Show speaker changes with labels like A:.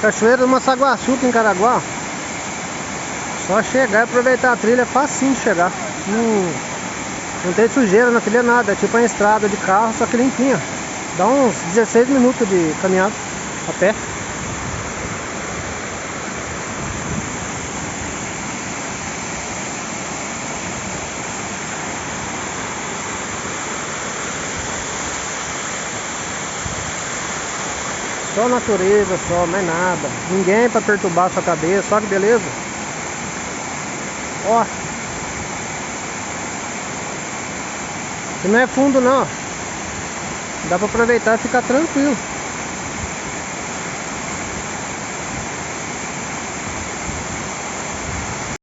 A: Cachoeira do Massaguaçu, aqui em Caraguá. Só chegar e aproveitar a trilha, é facinho de chegar. Não tem sujeira na trilha, nada. É tipo uma estrada de carro, só que limpinha. Dá uns 16 minutos de caminhada a pé. Só natureza, só, mais nada. Ninguém pra perturbar a sua cabeça, olha que beleza. Ó. E não é fundo não. Dá pra aproveitar e ficar tranquilo.